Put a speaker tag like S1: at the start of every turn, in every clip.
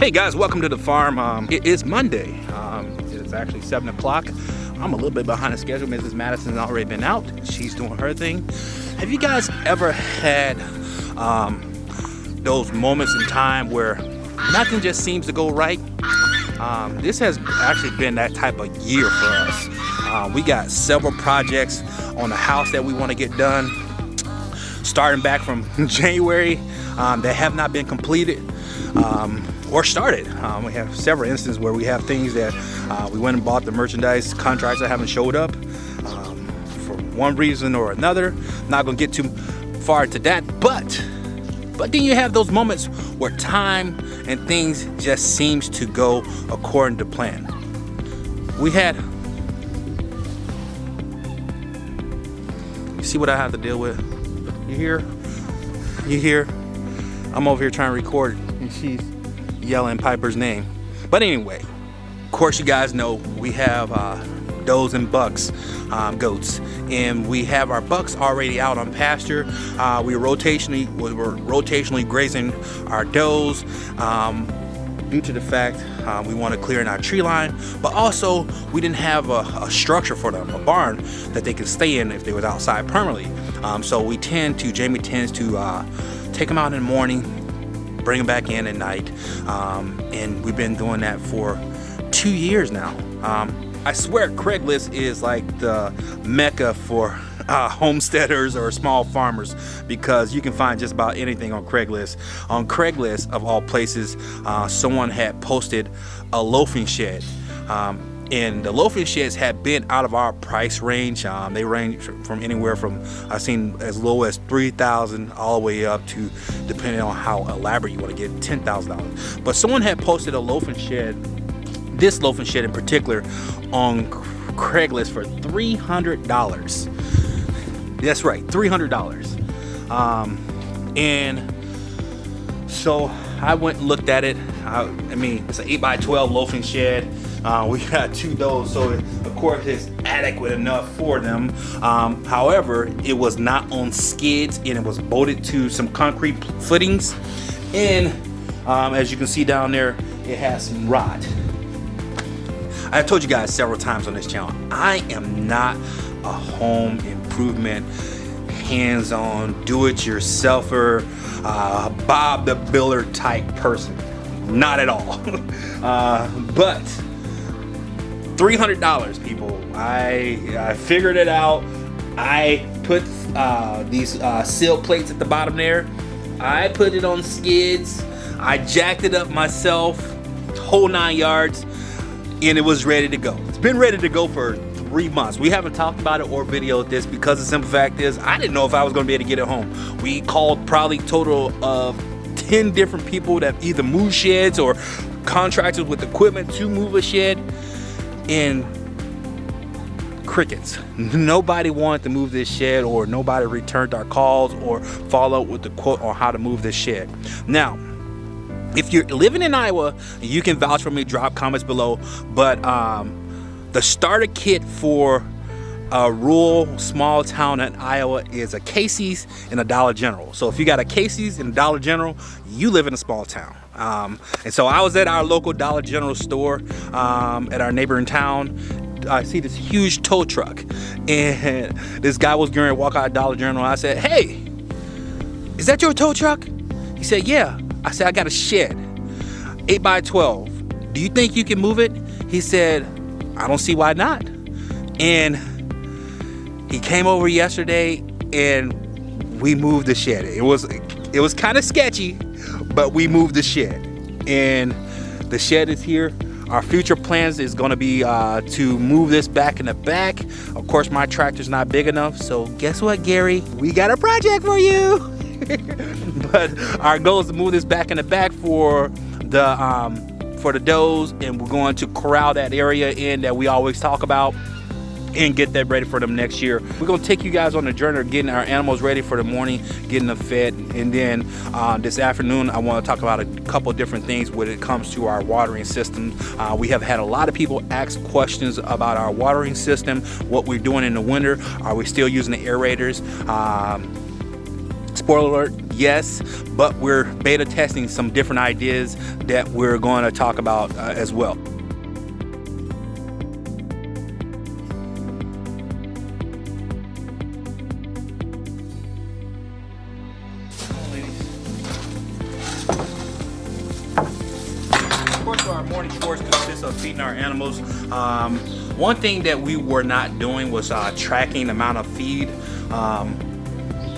S1: Hey guys, welcome to the farm. It is Monday. It's actually 7 o'clock. I'm a little bit behind the schedule. Mrs. Madison's already been out. She's doing her thing. Have you guys ever had those moments in time where nothing just seems to go right? This has actually been that type of year for us. We got several projects on the house that we want to get done, starting back from January, that have not been completed or started. We have several instances where we have things that we went and bought the merchandise, contracts that haven't showed up for one reason or another. Not gonna get too far into that, but then you have those moments where time and things just seems to go according to plan. We had, you see what I have to deal with? You hear? I'm over here trying to record and she's yelling Piper's name. But anyway, of course you guys know we have does and bucks, goats, and we have our bucks already out on pasture. We're rotationally grazing our does due to the fact we want to clear in our tree line, but also we didn't have a structure for them, a barn that they could stay in if they was outside permanently. So Jamie tends to take them out in the morning, bring them back in at night, and we've been doing that for 2 years now. I swear Craigslist is like the mecca for homesteaders or small farmers, because you can find just about anything on Craigslist. On Craigslist, of all places, someone had posted a loafing shed. And the loafing sheds had been out of our price range. They range from anywhere from, I've seen as low as $3,000 all the way up to, depending on how elaborate you want to get, $10,000. But someone had posted a loafing shed, this loafing shed in particular, on Craigslist for $300. That's right, $300. And so I went and looked at it. I mean, it's an 8x12 loafing shed. We got 2 does, so of course it's adequate enough for them. However, it was not on skids and it was bolted to some concrete footings. And as you can see down there, it has some rot. I told you guys several times on this channel, I am not a home improvement, hands-on, do-it-yourselfer, Bob the Builder type person. Not at all. But $300, people. I figured it out. I put these seal plates at the bottom there. I put it on skids. I jacked it up myself, whole 9 yards, and it was ready to go. It's been ready to go for 3 months. We haven't talked about it or videoed this because the simple fact is I didn't know if I was going to be able to get it home. We called probably total of 10 different people that either move sheds or contractors with equipment to move a shed, and crickets. Nobody wanted to move this shed, or nobody returned our calls or follow up with the quote on how to move this shed. Now, if you're living in Iowa, you can vouch for me, drop comments below, but the starter kit for a rural small town in Iowa is a Casey's and a Dollar General. So if you got a Casey's and a Dollar General, you live in a small town. And so I was at our local Dollar General store at our neighboring town. I see this huge tow truck, and this guy was going to walk out of Dollar General. I said, "Hey, is that your tow truck?" He said, "Yeah." I said, "I got a shed, 8x12. Do you think you can move it?" He said, "I don't see why not." And he came over yesterday and we moved the shed. It was kind of sketchy, but we moved the shed, and the shed is here. Our future plans is going to be to move this back in the back. Of course, my tractor's not big enough, so guess what, Gary? We got a project for you. But our goal is to move this back in the back for the does, and we're going to corral that area in that we always talk about and get that ready for them next year. We're gonna take you guys on the journey of getting our animals ready for the morning, getting them fed, and then this afternoon I want to talk about a couple different things when it comes to our watering system. We have had a lot of people ask questions about our watering system, what we're doing in the winter. Are we still using the aerators? spoiler alert, yes, but we're beta testing some different ideas that we're going to talk about as well. Of course, our morning chores consist of feeding our animals. One thing that we were not doing was tracking the amount of feed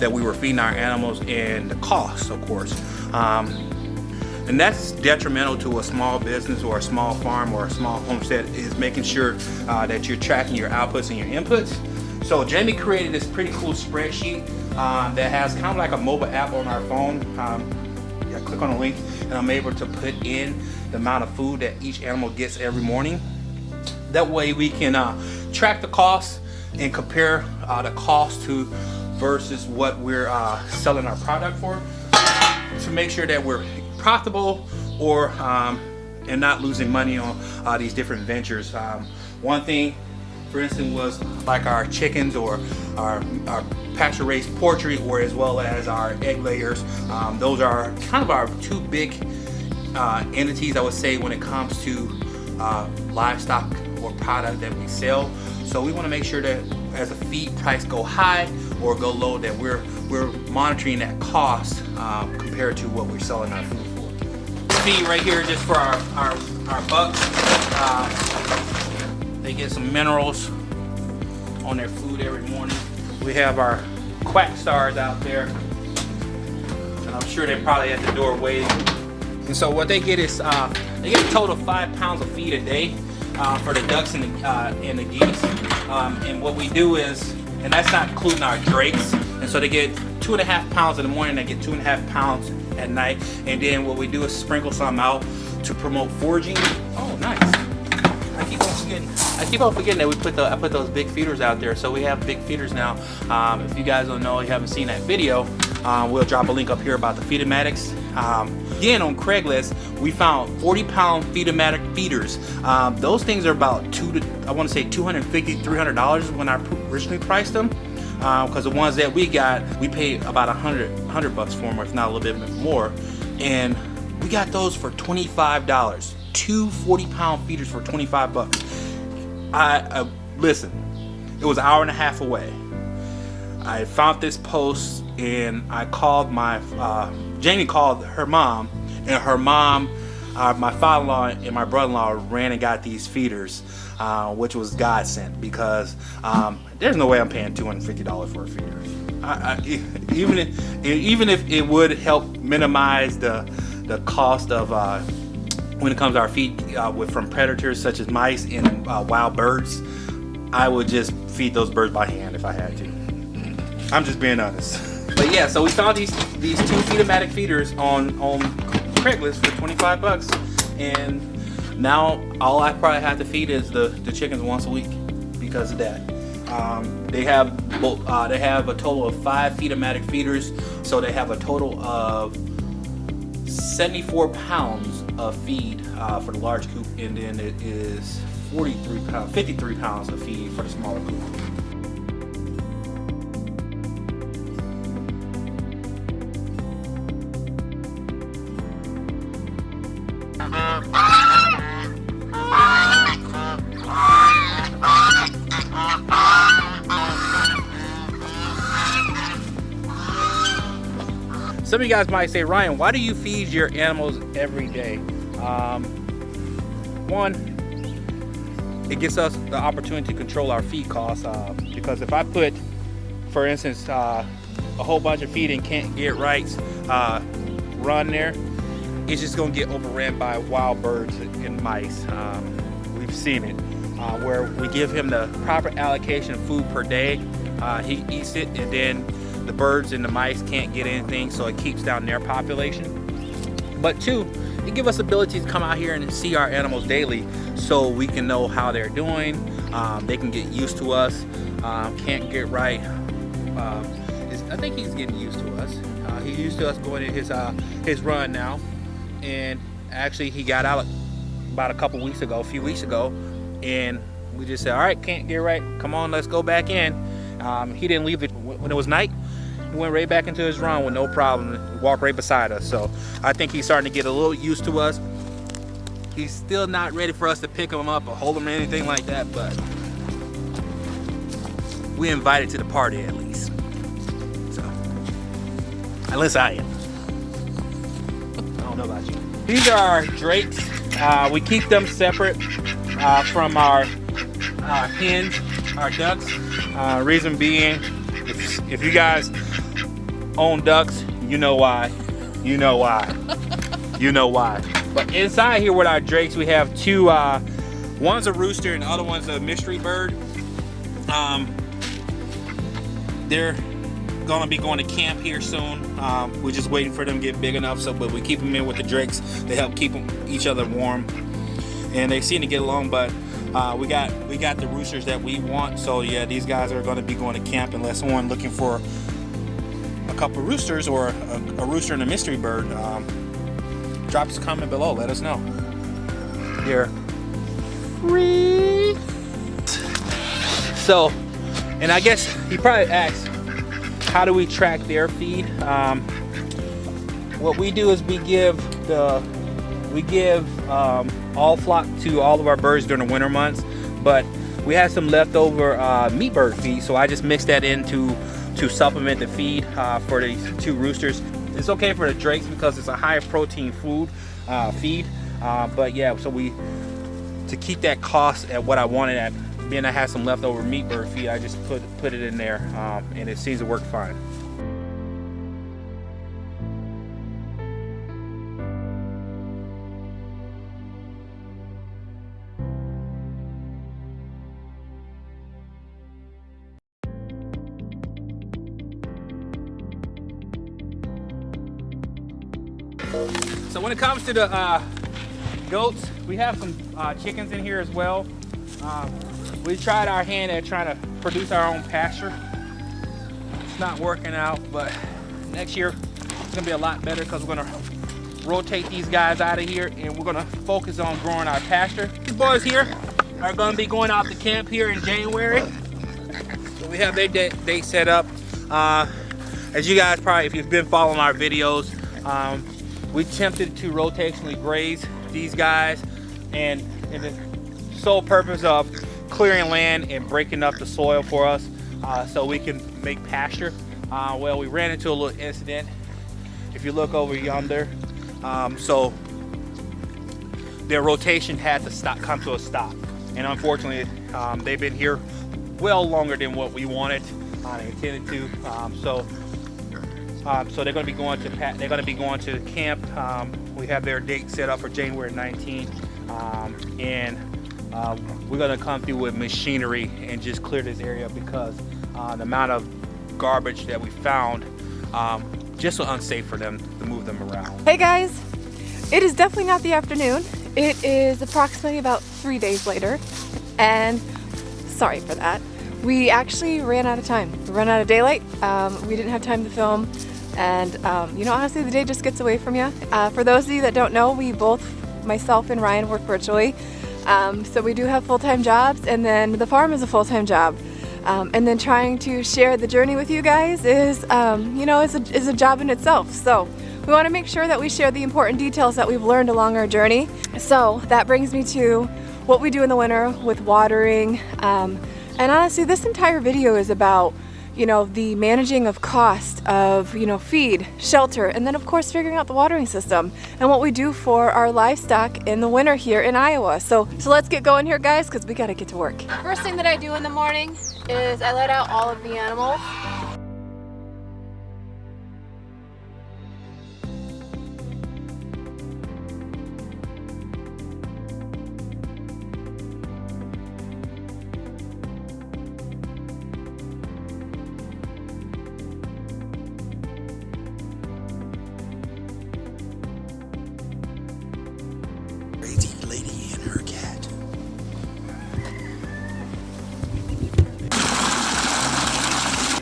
S1: that we were feeding our animals and the cost, of course. And that's detrimental to a small business or a small farm or a small homestead, is making sure that you're tracking your outputs and your inputs. So Jamie created this pretty cool spreadsheet that has kind of like a mobile app on our phone. Yeah, click on the link and I'm able to put in the amount of food that each animal gets every morning. That way we can track the cost and compare the cost to versus what we're selling our product for, to make sure that we're profitable or and not losing money on these different ventures. One thing, for instance, was like our chickens or our pasture raised poultry, or as well as our egg layers. Those are kind of our two big entities, I would say, when it comes to livestock or product that we sell. So we want to make sure that as a feed price go high or go low, that we're monitoring that cost compared to what we're selling our food for. Feed right here just for our bucks. They get some minerals on their food every morning. We have our quack stars out there, and I'm sure they're probably at the door waiting. And so what they get is they get a total of 5 pounds of feed a day for the ducks and the geese. And what we do is, and that's not including our drakes, and so they get 2.5 pounds in the morning, they get 2.5 pounds at night, and then what we do is sprinkle some out to promote foraging. Oh, nice. I keep on forgetting that I put those big feeders out there. So we have big feeders now. If you guys don't know, you haven't seen that video, we'll drop a link up here about the Feedomatics. Again, on Craigslist, we found 40-pound Feedomatic feeders. Those things are about $250, $300 when I originally priced them. Because the ones that we got, we paid about $100 bucks for them, or if not a little bit more. And we got those for $25. 2 40-pound feeders for 25 bucks. Listen, it was an hour and a half away. I found this post and I called Jamie called her mom, and her mom, my father-in-law and my brother-in-law ran and got these feeders, which was godsend, because there's no way I'm paying $250 for a feeder. Even if it would help minimize the cost of when it comes to our feed from predators such as mice and wild birds, I would just feed those birds by hand if I had to. I'm just being honest. But yeah, so we found these 2 Feedomatic feeders on Craigslist for 25 bucks, and now all I probably have to feed is the chickens once a week because of that. They have a total of 5 Feedomatic feeders, so they have a total of 74 pounds of feed for the large coop, and then it is 53 pounds of feed for the smaller coop. Some of you guys might say, Ryan, why do you feed your animals every day? One, it gives us the opportunity to control our feed costs, because if I put, for instance, a whole bunch of feed and can't get right run there, it's just going to get overrun by wild birds and mice. We've seen it where we give him the proper allocation of food per day, he eats it, and then the birds and the mice can't get anything, so it keeps down their population. But 2, it gives us the ability to come out here and see our animals daily, so we can know how they're doing. They can get used to us. Can't get right. I think he's getting used to us. He's used to us going in his run now, and actually he got out about a few weeks ago, and we just said, all right, can't get right, come on, let's go back in. He didn't leave it when it was night. He went right back into his run with no problem. Walked right beside us. So I think he's starting to get a little used to us. He's still not ready for us to pick him up or hold him or anything like that, but we invited to the party at least. So, at least I am. I don't know about you. These are our drakes. We keep them separate from our hens, our ducks. Reason being, if you guys own ducks, you know why. You know why. You know why. But inside here with our drakes, we have two. One's a rooster and the other one's a mystery bird. They're gonna be going to camp here soon. We're just waiting for them to get big enough, but we keep them in with the drakes. They help keep each other warm, and they seem to get along. But we got the roosters that we want. So yeah, these guys are gonna be going to camp unless someone looking for a couple of roosters or a rooster and a mystery bird. Drop us a comment below. Let us know. Here. Free. So, and I guess he probably asked, how do we track their feed? What we do is we give all flock to all of our birds during the winter months, but we have some leftover meat bird feed, so I just mix that in to supplement the feed for these two roosters. It's okay for the drakes because it's a high protein food feed, but yeah, so to keep that cost at what I wanted at, being I had some leftover meat bird feed, I just put it in there, and it seems to work fine. So when it comes to the goats, we have some chickens in here as well. We tried our hand at trying to produce our own pasture. It's not working out, but next year it's gonna be a lot better because we're gonna rotate these guys out of here and we're gonna focus on growing our pasture. These boys here are gonna be going out to camp here in January. So we have their date set up. As you guys probably, if you've been following our videos, we attempted to rotationally graze these guys, and the sole purpose of clearing land and breaking up the soil for us so we can make pasture. Well, we ran into a little incident. If you look over yonder, so their rotation had to come to a stop, and unfortunately they've been here well longer than what we wanted and intended to. So they're going to be going to camp. We have their date set up for January 19th, and we're going to come through with machinery and just clear this area because the amount of garbage that we found, just so unsafe for them to move them around.
S2: Hey guys, it is definitely not the afternoon. It is approximately about 3 days later, and sorry for that. We actually ran out of time. We ran out of daylight. We didn't have time to film. And you know, honestly, the day just gets away from you. For those of you that don't know, we both, myself and Ryan, work virtually. So we do have full-time jobs, and then the farm is a full-time job. And then trying to share the journey with you guys is, you know, is a job in itself. So we want to make sure that we share the important details that we've learned along our journey. So that brings me to what we do in the winter with watering. And honestly, this entire video is about, you know, the managing of cost of, you know, feed, shelter, and then of course figuring out the watering system and what we do for our livestock in the winter here in Iowa. So let's get going here, guys, because we got to get to work. First thing that I do in the morning is I let out all of the animals.
S1: Crazy lady and her cat.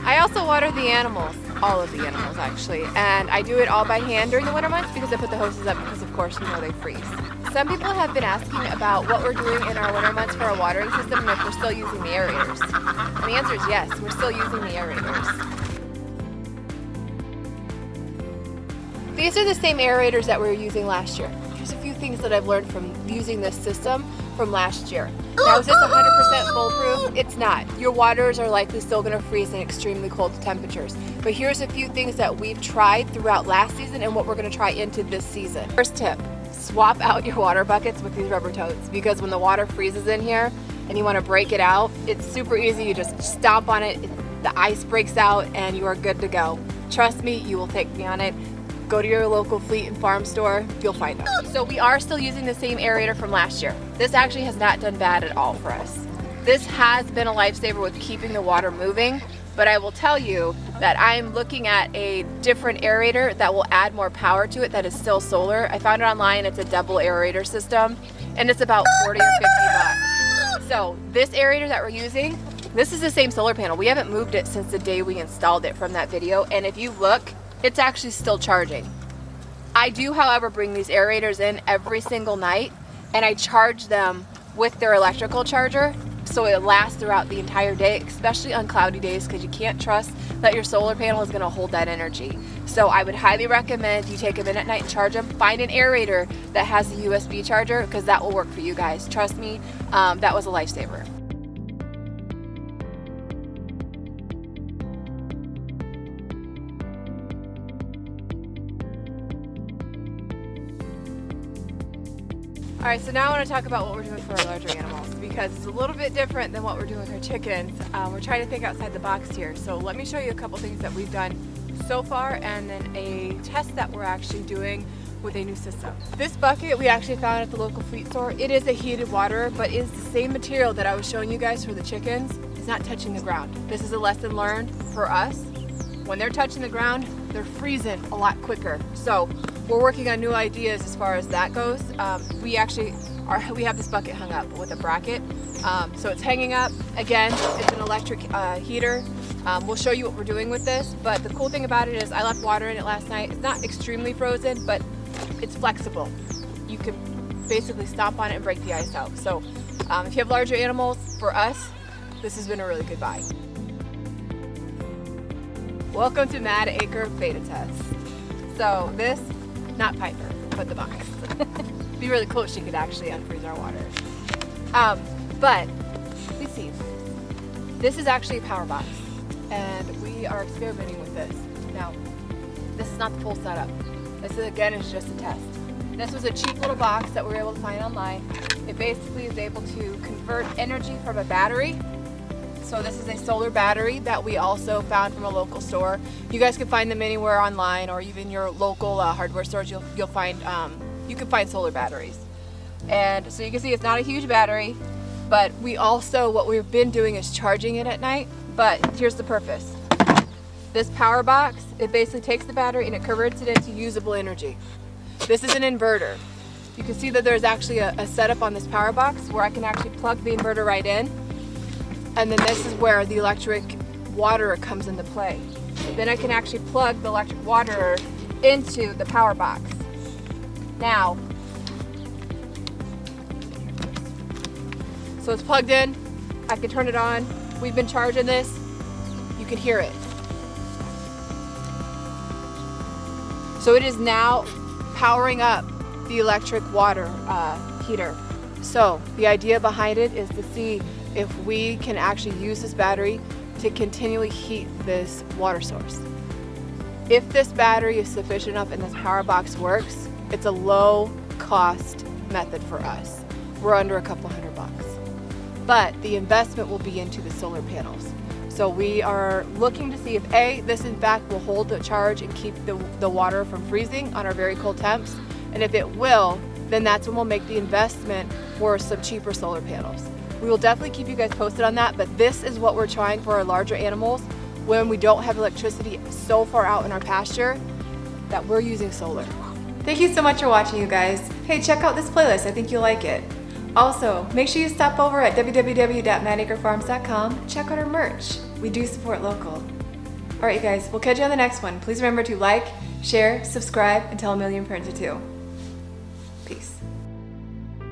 S2: I also water the animals, all of the animals actually, and I do it all by hand during the winter months because I put the hoses up because of course you know they freeze. Some people have been asking about what we're doing in our winter months for our watering system and if we're still using the aerators. And the answer is yes, we're still using the aerators. These are the same aerators that we were using last year. Here's a few things that I've learned from using this system from last year. Now, is this 100% foolproof? It's not. Your waters are likely still going to freeze in extremely cold temperatures. But here's a few things that we've tried throughout last season and what we're going to try into this season. First tip, swap out your water buckets with these rubber totes, because when the water freezes in here and you want to break it out, it's super easy. You just stomp on it, the ice breaks out, and you are good to go. Trust me, you will thank me on it. Go to your local fleet and farm store, you'll find them. So we are still using the same aerator from last year. This actually has not done bad at all for us. This has been a lifesaver with keeping the water moving, but I will tell you that I'm looking at a different aerator that will add more power to it that is still solar. I found it online, it's a double aerator system, and it's about 40 or 50 bucks. So this aerator that we're using, this is the same solar panel. We haven't moved it since the day we installed it from that video, and if you look, it's actually still charging. I do, however, bring these aerators in every single night, and I charge them with their electrical charger, so it lasts throughout the entire day, especially on cloudy days, because you can't trust that your solar panel is going to hold that energy. So I would highly recommend you take them in at night and charge them. Find an aerator that has a USB charger, because that will work for you guys. Trust me, that was a lifesaver. All right, so now I want to talk about what we're doing for our larger animals, because it's a little bit different than what we're doing with our chickens. We're trying to think outside the box here. So let me show you a couple things that we've done so far, and then a test that we're actually doing with a new system. This bucket we actually found at the local fleet store. It is a heated water, but it's the same material that I was showing you guys for the chickens. It's not touching the ground. This is a lesson learned for us. When they're touching the ground, they're freezing a lot quicker. So we're working on new ideas as far as that goes. We have this bucket hung up with a bracket. So it's hanging up. Again, it's an electric heater. We'll show you what we're doing with this, but the cool thing about it is I left water in it last night. It's not extremely frozen, but it's flexible. You can basically stomp on it and break the ice out. So if you have larger animals, for us, this has been a really good buy. Welcome to Mad Acre beta test. So this, not Piper, but the box. Be really cool if she could actually unfreeze our water. But let's see. This is actually a power box, and we are experimenting with this. Now, this is not the full setup. This again is just a test. This was a cheap little box that we were able to find online. It basically is able to convert energy from a battery. So this is a solar battery that we also found from a local store. You guys can find them anywhere online, or even your local hardware stores. You'll find you can find solar batteries. And so you can see it's not a huge battery, but we also, what we've been doing is charging it at night. But here's the purpose. This power box, it basically takes the battery and it converts it into usable energy. This is an inverter. You can see that there's actually a setup on this power box where I can actually plug the inverter right in. And then this is where the electric water comes into play. Then I can actually plug the electric water into the power box. Now, so it's plugged in, I can turn it on. We've been charging this, you can hear it. So it is now powering up the electric water heater. So the idea behind it is to see if we can actually use this battery to continually heat this water source. If this battery is sufficient enough and this power box works, it's a low cost method for us. We're under a couple $100. But the investment will be into the solar panels. So we are looking to see if A, this in fact will hold the charge and keep the water from freezing on our very cold temps. And if it will, then that's when we'll make the investment for some cheaper solar panels. We will definitely keep you guys posted on that, but this is what we're trying for our larger animals when we don't have electricity so far out in our pasture that we're using solar. Thank you so much for watching, you guys. Hey, check out this playlist. I think you'll like it. Also, make sure you stop over at www.madacrefarms.com and check out our merch. We do support local. All right, you guys, we'll catch you on the next one. Please remember to like, share, subscribe, and tell a million friends or two. Peace.